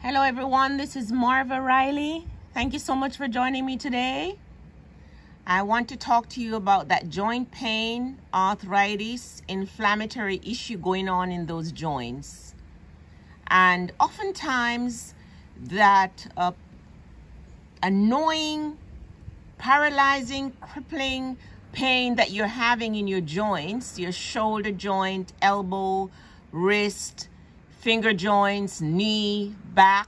Hello everyone, this is Marva Riley. Thank you so much for joining me today. I want to talk to you about that joint pain, arthritis, inflammatory issue going on in those joints. And oftentimes that annoying, paralyzing, crippling pain that you're having in your joints, your shoulder joint, elbow, wrist, finger joints, knee, back,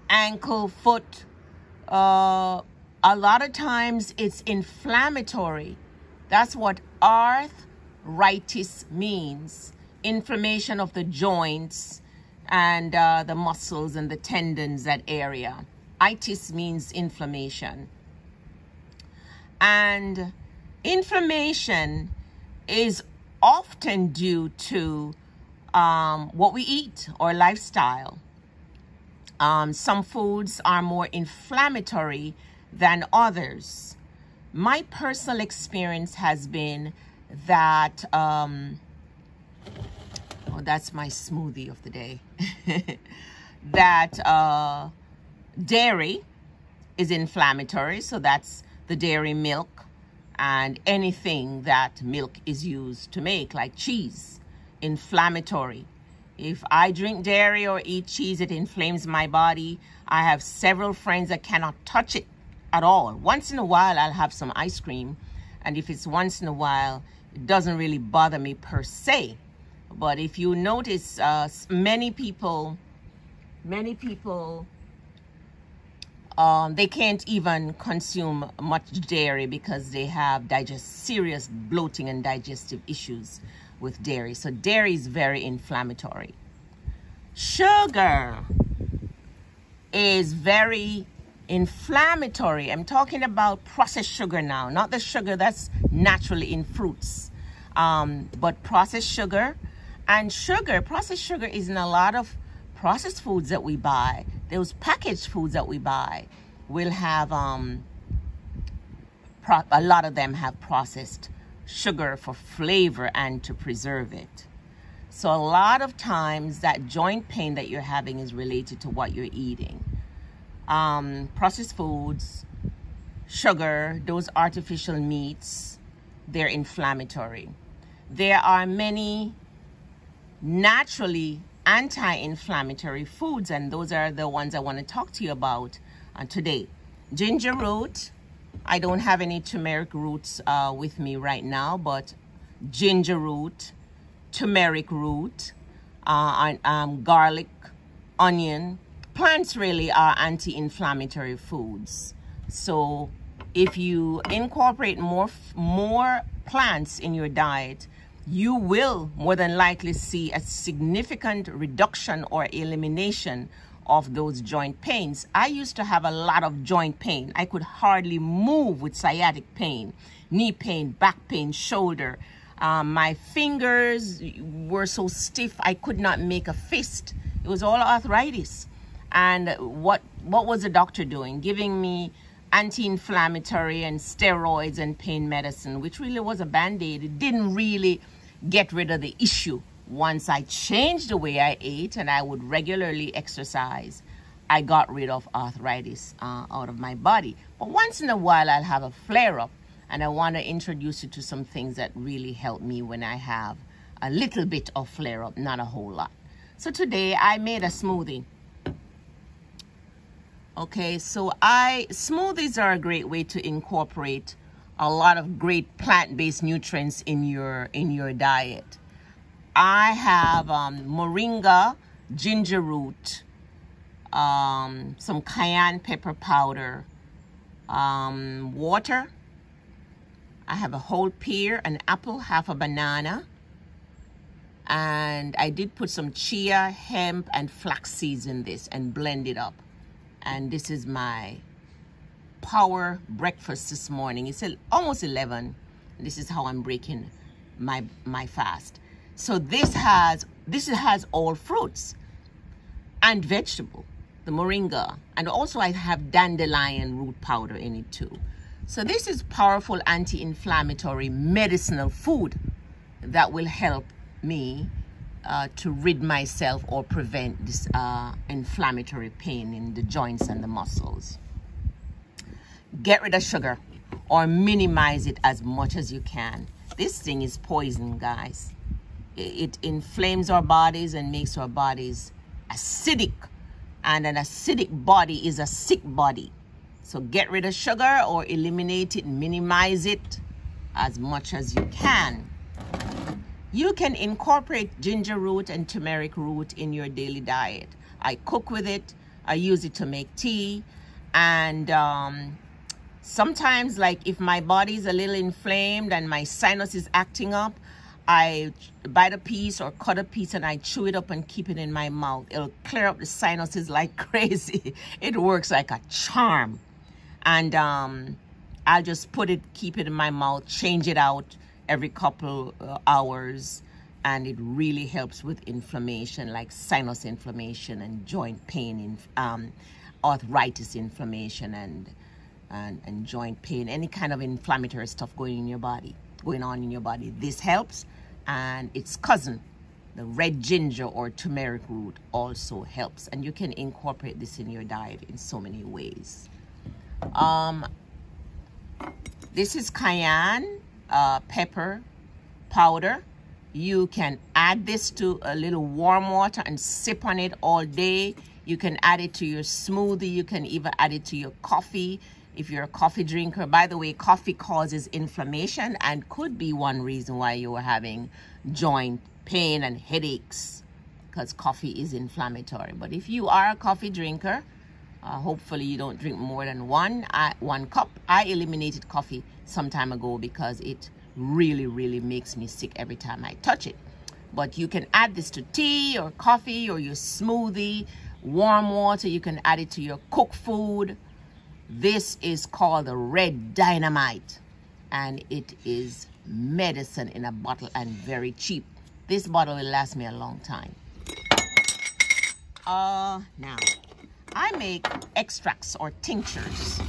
ankle, foot. A lot of times it's inflammatory. That's what arthritis means. Inflammation of the joints and the muscles and the tendons, that area. Itis means inflammation. And inflammation is often due to what we eat or lifestyle. Some foods are more inflammatory than others. My personal experience has been that, oh, that's my smoothie of the day, that dairy is inflammatory. So that's the dairy milk and anything that milk is used to make, like cheese, inflammatory. If I drink dairy or eat cheese, it inflames my body. I have several friends that cannot touch it at all. Once in a while, I'll have some ice cream. And if it's once in a while, it doesn't really bother me per se. But if you notice, many people, they can't even consume much dairy because they have serious bloating and digestive issues with dairy. So dairy is very inflammatory. Sugar is very inflammatory. I'm talking about processed sugar now, not the sugar that's naturally in fruits, but processed sugar. And processed sugar is in a lot of processed foods that we buy. Those packaged foods that we buy will have, a lot of them have processed sugar for flavor and to preserve it. So a lot of times that joint pain that you're having is related to what you're eating. Processed foods, sugar, those artificial meats, they're inflammatory. There are many naturally anti-inflammatory foods, and those are the ones I want to talk to you about today. Ginger root. I don't have any turmeric roots with me right now, but ginger root, turmeric root, garlic, onion. Plants really are anti-inflammatory foods. So if you incorporate more plants in your diet, you will more than likely see a significant reduction or elimination of those joint pains. I used to have a lot of joint pain. I could hardly move with sciatic pain, knee pain, back pain, shoulder. My fingers were so stiff I could not make a fist. It was all arthritis. And what was the doctor doing? Giving me anti-inflammatory and steroids and pain medicine, which really was a band-aid. It didn't really get rid of the issue. Once I changed the way I ate and I would regularly exercise, I got rid of arthritis out of my body. But once in a while, I'll have a flare-up, and I want to introduce you to some things that really help me when I have a little bit of flare-up, not a whole lot. So today, I made a smoothie. Okay, so smoothies are a great way to incorporate a lot of great plant-based nutrients in your diet. I have moringa, ginger root, some cayenne pepper powder, water. I have a whole pear, an apple, half a banana. And I did put some chia, hemp, and flax seeds in this and blend it up. And this is my power breakfast this morning. It's almost 11. This is how I'm breaking my fast. So this has all fruits and vegetable, the moringa, and also I have dandelion root powder in it too. So this is powerful anti-inflammatory medicinal food that will help me to rid myself or prevent this inflammatory pain in the joints and the muscles. Get rid of sugar or minimize it as much as you can. This thing is poison, guys. It inflames our bodies and makes our bodies acidic. And an acidic body is a sick body. So get rid of sugar or eliminate it, minimize it as much as you can. You can incorporate ginger root and turmeric root in your daily diet. I cook with it. I use it to make tea. And sometimes, like if my body is a little inflamed and my sinus is acting up, I bite a piece or cut a piece and I chew it up and keep it in my mouth. It'll clear up the sinuses like crazy. It works like a charm. And I'll just keep it in my mouth, change it out every couple hours. And it really helps with inflammation, like sinus inflammation and joint pain, arthritis inflammation and joint pain, any kind of inflammatory stuff going on in your body. This helps. And its cousin, the red ginger or turmeric root, also helps. And you can incorporate this in your diet in so many ways. This is cayenne pepper powder. You can add this to a little warm water and sip on it all day. You can add it to your smoothie. You can even add it to your coffee if you're a coffee drinker. By the way, coffee causes inflammation and could be one reason why you are having joint pain and headaches, because coffee is inflammatory. But if you are a coffee drinker, hopefully you don't drink more than one cup. I eliminated coffee some time ago because it really makes me sick every time I touch it. But you can add this to tea or coffee or your smoothie, warm water. You can add it to your cooked food. This is called the red dynamite, and it is medicine in a bottle and very cheap. This bottle will last me a long time. Now, I make extracts or tinctures,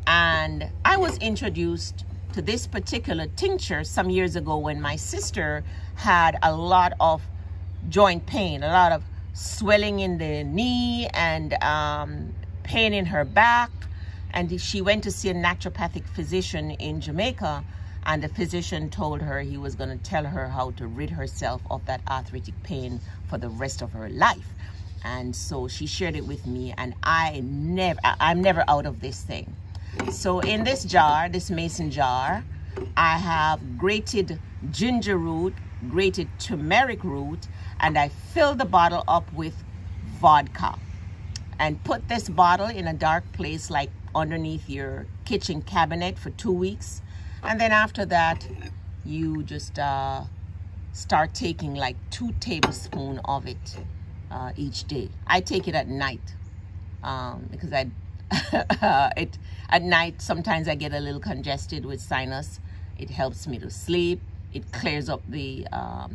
and I was introduced to this particular tincture some years ago when my sister had a lot of joint pain, a lot of swelling in the knee and pain in her back. And she went to see a naturopathic physician in Jamaica, and the physician told her he was going to tell her how to rid herself of that arthritic pain for the rest of her life. And so she shared it with me, and I'm never out of this thing. So in this jar, this mason jar, I have grated ginger root, grated turmeric root, and I fill the bottle up with vodka. And put this bottle in a dark place like underneath your kitchen cabinet for 2 weeks. And then after that, you just start taking like 2 tablespoons of it each day. I take it at night because at night sometimes I get a little congested with sinus. It helps me to sleep. It clears up the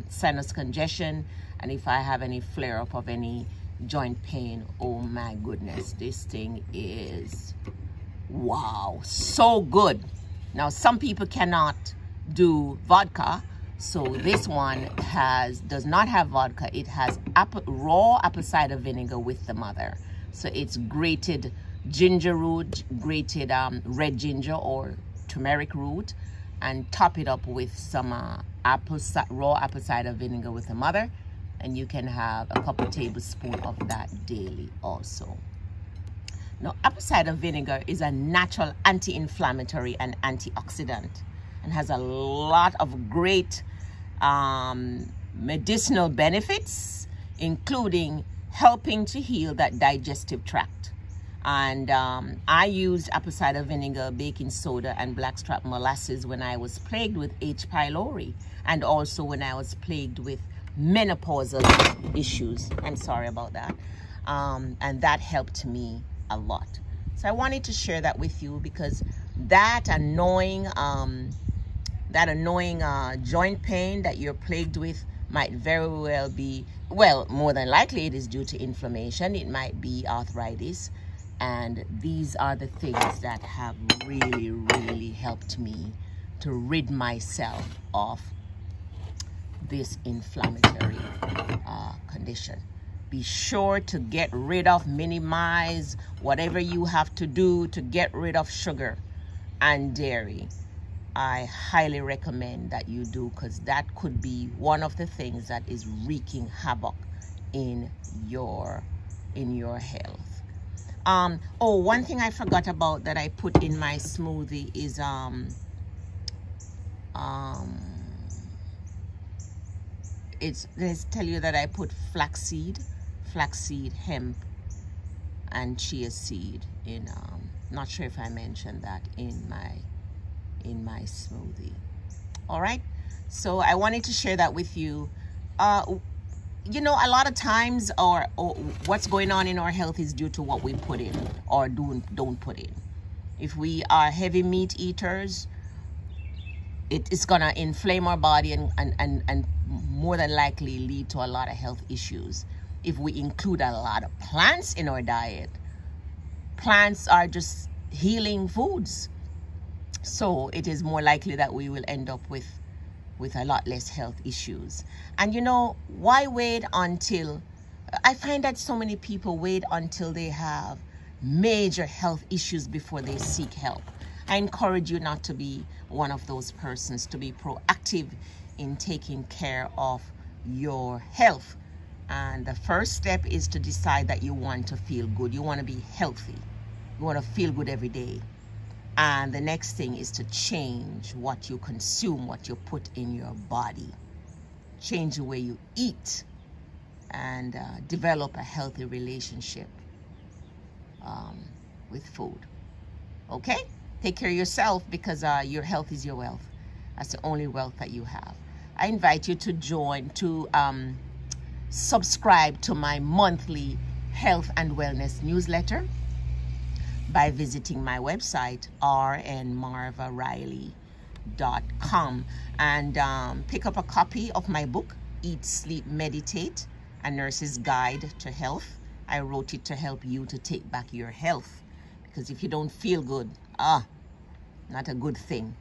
sinus congestion. And if I have any flare up of any joint pain, oh my goodness, this thing is wow, so good. Now some people cannot do vodka, so this one does not have vodka. It has raw apple cider vinegar with the mother. So it's grated ginger root, grated red ginger or turmeric root, and top it up with some raw apple cider vinegar with the mother. And you can have a couple tablespoons of that daily also. Now, apple cider vinegar is a natural anti-inflammatory and antioxidant, and has a lot of great medicinal benefits, including helping to heal that digestive tract. And I used apple cider vinegar, baking soda, and blackstrap molasses when I was plagued with H. pylori, and also when I was plagued with menopausal issues. I'm sorry about that. And that helped me a lot. So I wanted to share that with you, because that annoying joint pain that you're plagued with might very well be, well, more than likely it is due to inflammation. It might be arthritis. And these are the things that have really helped me to rid myself of this inflammatory condition. Be sure to get rid of, minimize whatever you have to do to get rid of sugar and dairy. I highly recommend that you do, because that could be one of the things that is wreaking havoc in your health. Oh, one thing I forgot about that I put in my smoothie is let's tell you that I put flaxseed, hemp, and chia seed in. Not sure if I mentioned that in my smoothie. All right, so I wanted to share that with you. You know, a lot of times or what's going on in our health is due to what we put in or don't put in. If we are heavy meat eaters, it's gonna inflame our body and more than likely lead to a lot of health issues. If we include a lot of plants in our diet, plants are just healing foods. So it is more likely that we will end up with a lot less health issues. And you know, why wait until, I find that so many people wait until they have major health issues before they seek help. I encourage you not to be one of those persons, to be proactive in taking care of your health. And the first step is to decide that you want to feel good. You want to be healthy. You want to feel good every day. And the next thing is to change what you consume, what you put in your body. Change the way you eat, and develop a healthy relationship with food. Okay? Take care of yourself, because your health is your wealth. That's the only wealth that you have. I invite you to subscribe to my monthly health and wellness newsletter by visiting my website, rnmarvariley.com, and pick up a copy of my book, Eat, Sleep, Meditate, A Nurse's Guide to Health. I wrote it to help you to take back your health, because if you don't feel good, not a good thing.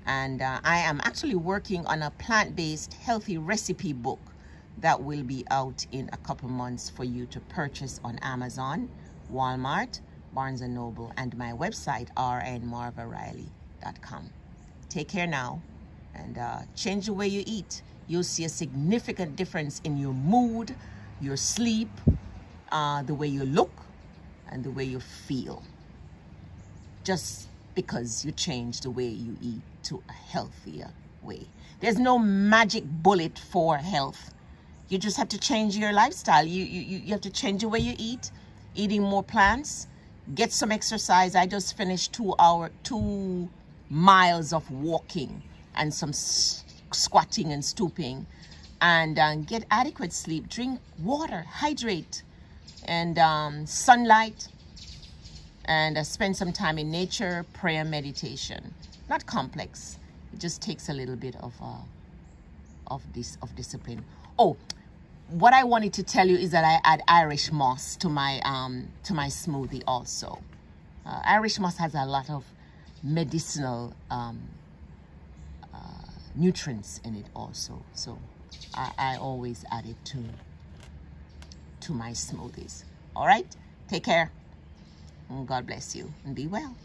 And I am actually working on a plant-based healthy recipe book that will be out in a couple months for you to purchase on Amazon, Walmart, Barnes & Noble, and my website, rnmarvariley.com. Take care now, and change the way you eat. You'll see a significant difference in your mood, your sleep, the way you look, and the way you feel. Just because you change the way you eat to a healthier way. There's no magic bullet for health. You just have to change your lifestyle. You have to change the way you eat, eating more plants, get some exercise. I just finished 2 miles of walking and some squatting and stooping, and get adequate sleep, drink water, hydrate, and sunlight, and spend some time in nature, prayer, meditation. Not complex. It just takes a little bit of discipline. Oh, what I wanted to tell you is that I add Irish moss to my smoothie also. Irish moss has a lot of medicinal nutrients in it also. So I always add it to my smoothies. All right? Take care. God bless you and be well.